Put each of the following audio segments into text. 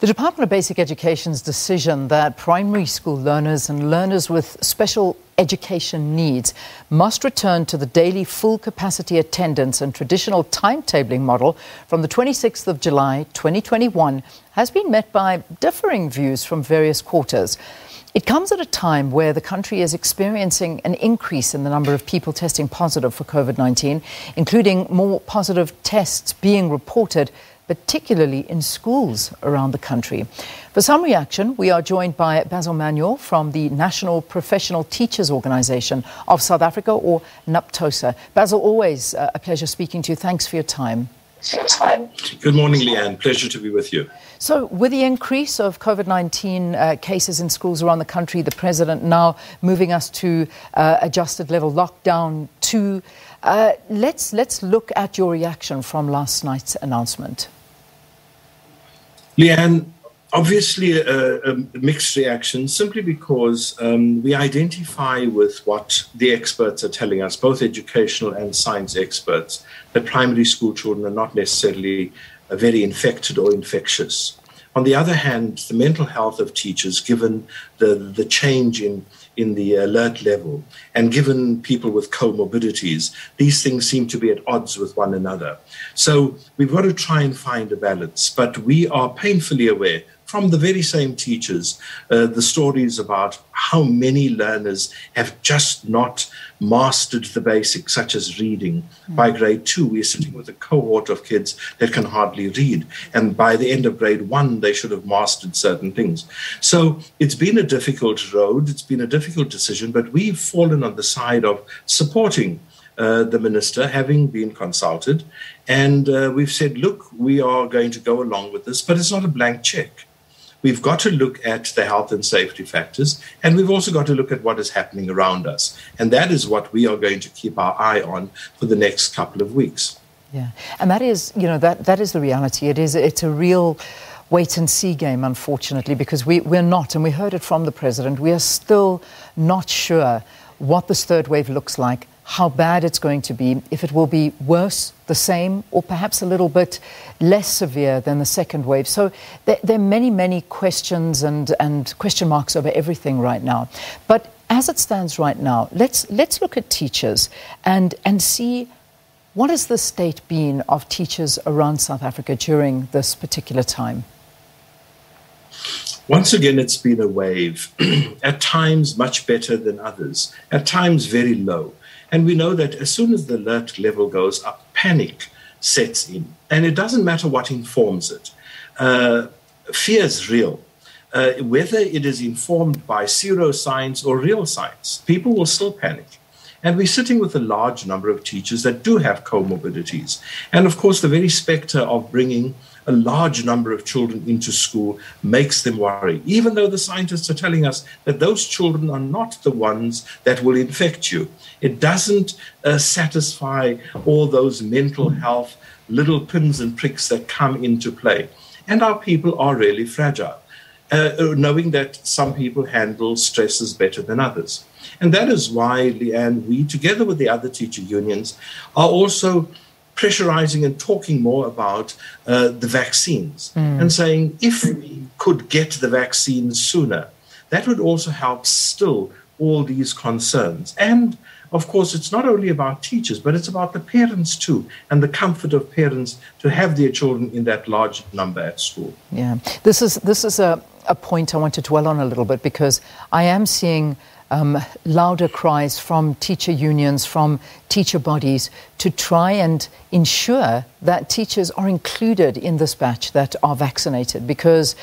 The Department of Basic Education's decision that primary school learners and learners with special education needs must return to the daily full capacity attendance and traditional timetabling model from the 26th of July 2021 has been met by differing views from various quarters. It comes at a time where the country is experiencing an increase in the number of people testing positive for COVID-19, including more positive tests being reported, particularly in schools around the country. For some reaction, we are joined by Basil Manuel from the National Professional Teachers Organisation of South Africa, or NAPTOSA. Basil, always a pleasure speaking to you. Thanks for your time. Good morning, Leanne. Pleasure to be with you. So with the increase of COVID-19 cases in schools around the country, the President now moving us to adjusted level lockdown 2, let's look at your reaction from last night's announcement. Leanne, obviously a mixed reaction, simply because we identify with what the experts are telling us, both educational and science experts, that primary school children are not necessarily very infected or infectious. On the other hand, the mental health of teachers, given the change in the alert level, and given people with comorbidities, these things seem to be at odds with one another. So we've got to try and find a balance, but we are painfully aware from the very same teachers, the stories about how many learners have just not mastered the basics, such as reading. By grade 2, we're sitting with a cohort of kids that can hardly read. And by the end of grade 1, they should have mastered certain things. So it's been a difficult road. It's been a difficult decision, but we've fallen on the side of supporting the minister, having been consulted. And we've said, look, we are going to go along with this, but it's not a blank check. We've got to look at the health and safety factors, and we've also got to look at what is happening around us. And that is what we are going to keep our eye on for the next couple of weeks. Yeah, and that is, that is the reality. It's a real wait-and-see game, unfortunately, because we're not, and we heard it from the President, we are still not sure what this third wave looks like, how bad it's going to be, if it will be worse, the same, or perhaps a little bit less severe than the second wave. So there are many, many questions and question marks over everything right now. But as it stands right now, let's look at teachers and see what has the state been of teachers around South Africa during this particular time. Once again, it's been a wave, at times much better than others, at times very low. And we know that as soon as the alert level goes up, panic sets in. And it doesn't matter what informs it. Fear is real. Whether it is informed by pseudoscience or real science, people will still panic. And we're sitting with a large number of teachers that do have comorbidities. And of course, the very specter of bringing a large number of children into school makes them worry, even though the scientists are telling us that those children are not the ones that will infect you. It doesn't satisfy all those mental health little pins and pricks that come into play. And our people are really fragile, knowing that some people handle stresses better than others. And that is why, Leanne, we, together with the other teacher unions, are also pressurizing and talking more about the vaccines and saying if we could get the vaccine sooner, that would also help still all these concerns. And of course, it's not only about teachers, but it's about the parents too, and the comfort of parents to have their children in that large number at school. Yeah, this is a point I want to dwell on a little bit, because I am seeing louder cries from teacher unions, from teacher bodies, to try and ensure that teachers are included in this batch that are vaccinated. Because,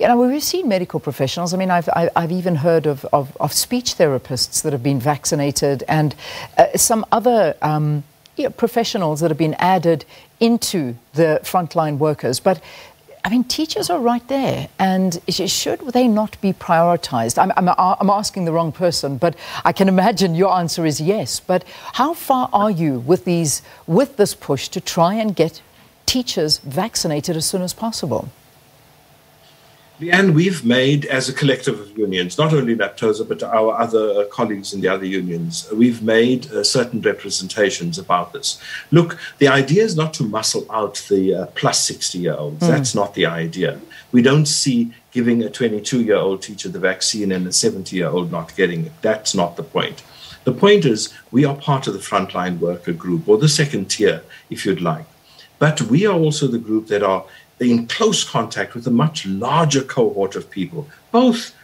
we've seen medical professionals. I mean, I've even heard of speech therapists that have been vaccinated, and some other professionals that have been added into the frontline workers. But I mean, teachers are right there, and should they not be prioritized? I'm asking the wrong person, but I can imagine your answer is yes. But how far are you with this push to try and get teachers vaccinated as soon as possible? Leanne, we've made, as a collective of unions, not only NAPTOSA, but our other colleagues in the other unions, we've made certain representations about this. Look, the idea is not to muscle out the plus 60-year-olds. That's not the idea. We don't see giving a 22-year-old teacher the vaccine and a 70-year-old not getting it. That's not the point. The point is we are part of the frontline worker group, or the second tier, if you'd like. But we are also the group that are in close contact with a much larger cohort of people, both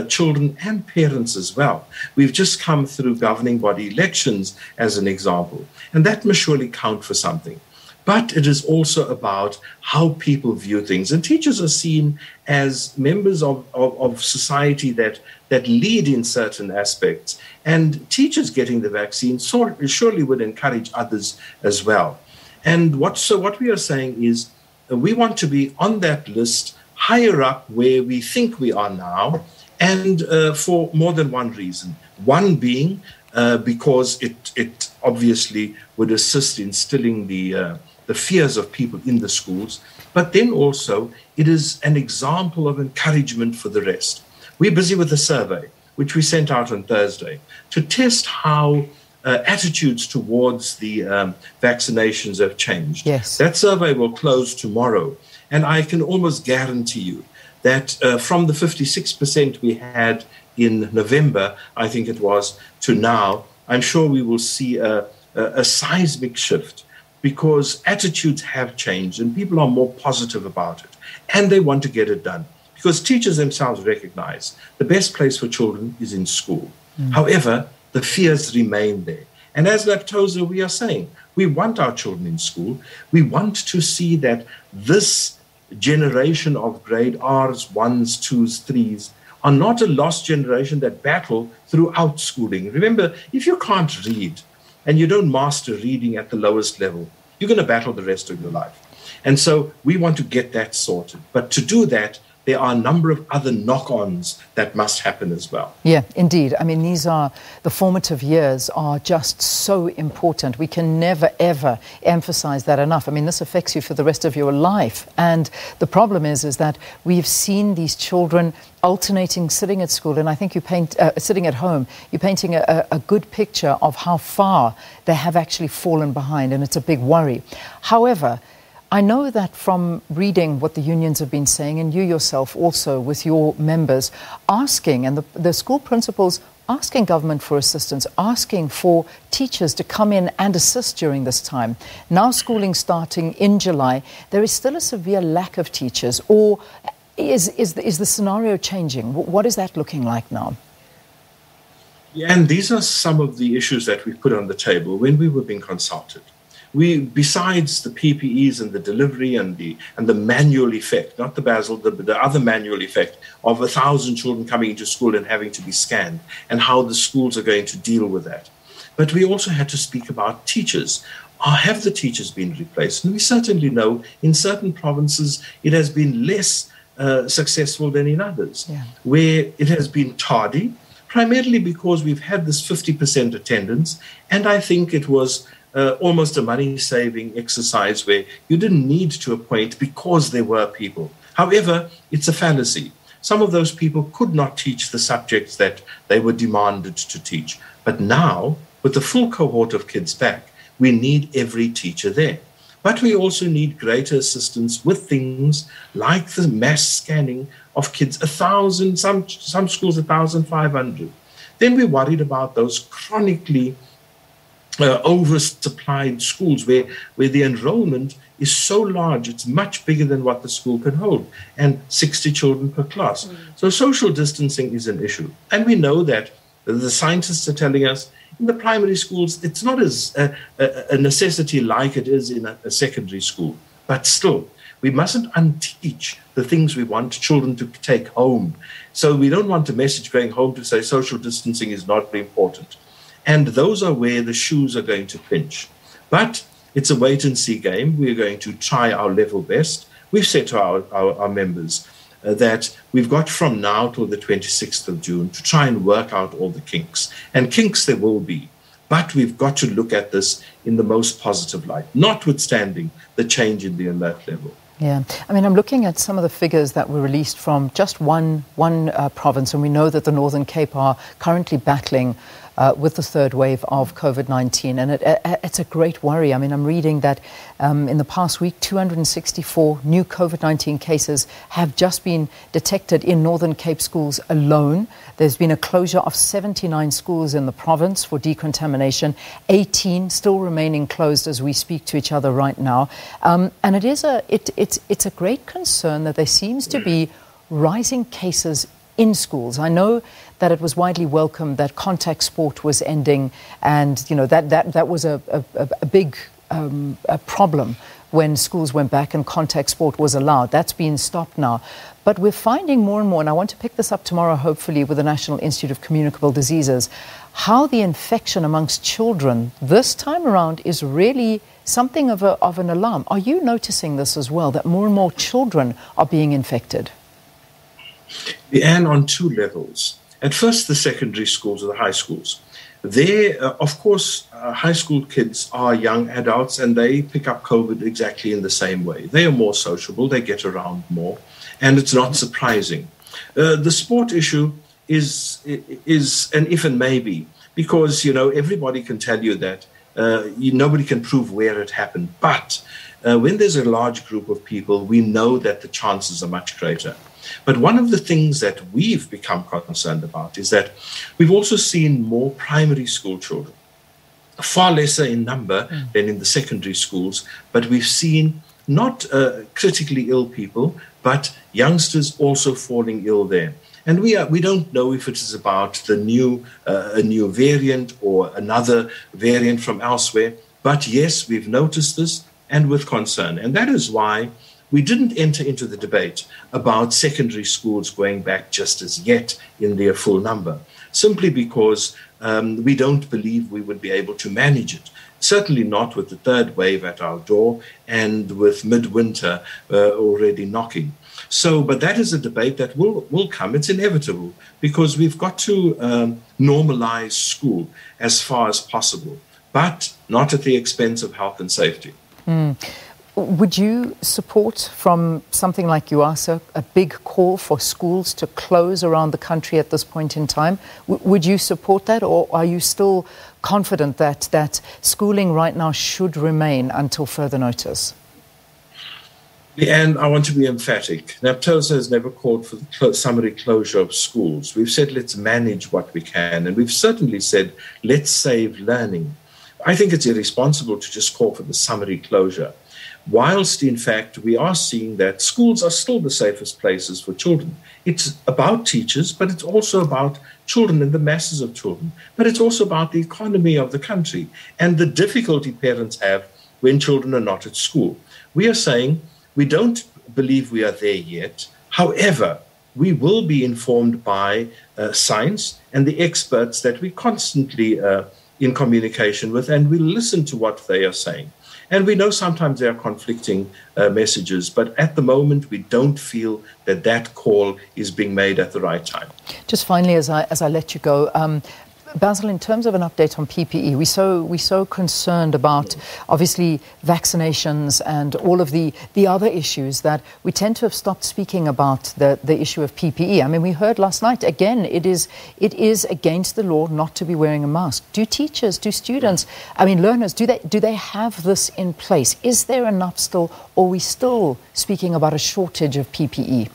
children and parents as well. We've just come through governing body elections as an example, and that must surely count for something. But it is also about how people view things. And teachers are seen as members of society that lead in certain aspects. And teachers getting the vaccine surely would encourage others as well. And what we are saying is, we want to be on that list higher up where we think we are now, and for more than one reason. One being because it obviously would assist in instilling the fears of people in the schools, but then also it is an example of encouragement for the rest. We're busy with a survey, which we sent out on Thursday, to test how attitudes towards the vaccinations have changed. Yes. That survey will close tomorrow. And I can almost guarantee you that from the 56% we had in November, I think it was, to now, I'm sure we will see a seismic shift, because attitudes have changed and people are more positive about it. And they want to get it done, because teachers themselves recognize the best place for children is in school. However, the fears remain there. And as NAPTOSA, we are saying, we want our children in school. We want to see that this generation of grade R's, 1s, 2s, 3s are not a lost generation that battle throughout schooling. Remember, if you can't read and you don't master reading at the lowest level, you're going to battle the rest of your life. And so we want to get that sorted. But to do that, there are a number of other knock-ons that must happen as well. Yeah, indeed. I mean, the formative years are just so important. We can never, ever emphasize that enough. I mean, this affects you for the rest of your life. And the problem is that we've seen these children alternating sitting at school, and I think sitting at home, you're painting a good picture of how far they have actually fallen behind, and it's a big worry. However, I know that from reading what the unions have been saying, and you yourself also with your members asking, and the school principals asking government for assistance, asking for teachers to come in and assist during this time. Now schooling starting in July, there is still a severe lack of teachers, or is the scenario changing? What is that looking like now? Yeah, and these are some of the issues that we put on the table when we were being consulted. Besides the PPEs and the delivery and the manual effect, not the Basil, the other manual effect of 1,000 children coming into school and having to be scanned, and how the schools are going to deal with that. But we also had to speak about teachers. Have the teachers been replaced? And we certainly know in certain provinces it has been less successful than in others, where it has been tardy, primarily because we've had this 50% attendance, and I think it was almost a money-saving exercise where you didn't need to appoint because there were people. However, it's a fallacy. Some of those people could not teach the subjects that they were demanded to teach. But now, with the full cohort of kids back, we need every teacher there. But we also need greater assistance with things like the mass scanning of kids, 1,000, some schools 1,500. Then we're worried about those chronically oversupplied schools where the enrollment is so large, it's much bigger than what the school can hold, and 60 children per class. So social distancing is an issue. And we know that the scientists are telling us in the primary schools, it's not as a necessity like it is in a secondary school. But still, we mustn't unteach the things we want children to take home. So we don't want a message going home to say social distancing is not important. And those are where the shoes are going to pinch. But it's a wait-and-see game. We're going to try our level best. We've said to our members that we've got from now till the 26th of June to try and work out all the kinks. And kinks there will be. But we've got to look at this in the most positive light, notwithstanding the change in the alert level. Yeah, I mean, I'm looking at some of the figures that were released from just one province, and we know that the Northern Cape are currently battling with the third wave of COVID-19, and it's a great worry. I mean, I'm reading that in the past week, 264 new COVID-19 cases have just been detected in Northern Cape schools alone. There's been a closure of 79 schools in the province for decontamination, 18 still remaining closed as we speak to each other right now. And it's a great concern that there seems to be rising cases in schools. I know that it was widely welcomed that contact sport was ending, and that was a big problem when schools went back and contact sport was allowed. That's been stopped now. But we're finding more and more, and I want to pick this up tomorrow, hopefully, with the National Institute of Communicable Diseases, how the infection amongst children this time around is really something of an alarm. Are you noticing this as well, that more and more children are being infected? And on two levels. At first, the secondary schools or the high schools. There, of course, high school kids are young adults and they pick up COVID exactly in the same way. They are more sociable, they get around more, and it's not surprising. The sport issue is an if and maybe, because, everybody can tell you that nobody can prove where it happened. But when there's a large group of people, we know that the chances are much greater. But one of the things that we've become concerned about is that we've also seen more primary school children, far lesser in number than in the secondary schools, but we've seen not critically ill people, but youngsters also falling ill there. And we don't know if it is about a new variant or another variant from elsewhere. But yes, we've noticed this, and with concern. And that is why we didn't enter into the debate about secondary schools going back just as yet in their full number, simply because we don't believe we would be able to manage it. Certainly not with the third wave at our door and with midwinter already knocking. So, but that is a debate that will come. It's inevitable, because we've got to normalize school as far as possible, but not at the expense of health and safety. Would you support, from something like UASA, a big call for schools to close around the country at this point in time? Would you support that, or are you still confident that schooling right now should remain until further notice? And I want to be emphatic. NAPTOSA has never called for the summary closure of schools. We've said let's manage what we can, and we've certainly said let's save learning. I think it's irresponsible to just call for the summary closure, whilst in fact we are seeing that schools are still the safest places for children. It's about teachers, but it's also about children and the masses of children. But it's also about the economy of the country and the difficulty parents have when children are not at school. We are saying we don't believe we are there yet. However, we will be informed by science and the experts that we constantly in communication with, and we listen to what they are saying. And we know sometimes there are conflicting messages, but at the moment we don't feel that call is being made at the right time. Just finally, as I let you go, Basil, in terms of an update on PPE, we're so concerned about, obviously, vaccinations and all of the other issues that we tend to have stopped speaking about the issue of PPE. I mean, we heard last night, again, it is against the law not to be wearing a mask. Do teachers, do students, learners, do they have this in place? Is there enough still, or are we still speaking about a shortage of PPE?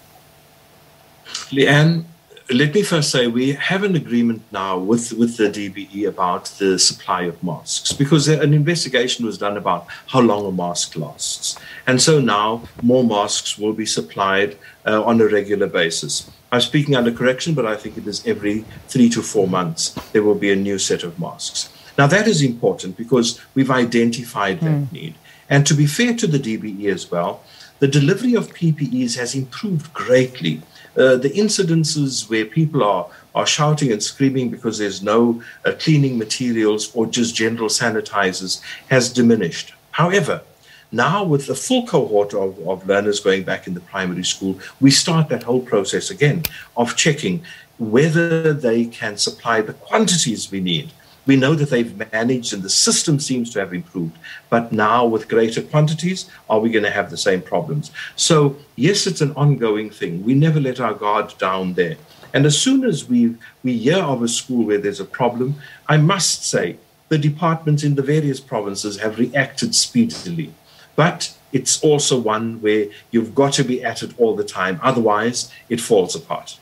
Leanne, let me first say we have an agreement now with the DBE about the supply of masks, because an investigation was done about how long a mask lasts. And so now more masks will be supplied on a regular basis. I'm speaking under correction, but I think it is every 3 to 4 months there will be a new set of masks. Now that is important because we've identified that need. And to be fair to the DBE as well, the delivery of PPEs has improved greatly. The incidences where people are shouting and screaming because there's no cleaning materials or just general sanitizers has diminished. However, now with the full cohort of learners going back in the primary school, we start that whole process again of checking whether they can supply the quantities we need. We know that they've managed and the system seems to have improved. But now with greater quantities, are we going to have the same problems? So yes, it's an ongoing thing. We never let our guard down there. And as soon as we hear of a school where there's a problem, I must say the departments in the various provinces have reacted speedily. But it's also one where you've got to be at it all the time. Otherwise, it falls apart.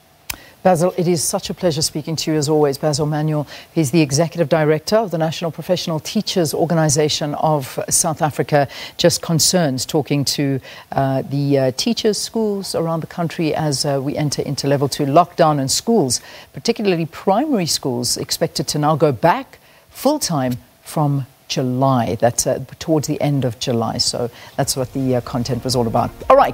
Basil, it is such a pleasure speaking to you as always. Basil Manuel, he's the Executive Director of the National Professional Teachers Organisation of South Africa. Just concerns talking to the teachers, schools around the country as we enter into level 2 lockdown, and schools, particularly primary schools, expected to now go back full-time from July. That's towards the end of July. So that's what the content was all about. All right.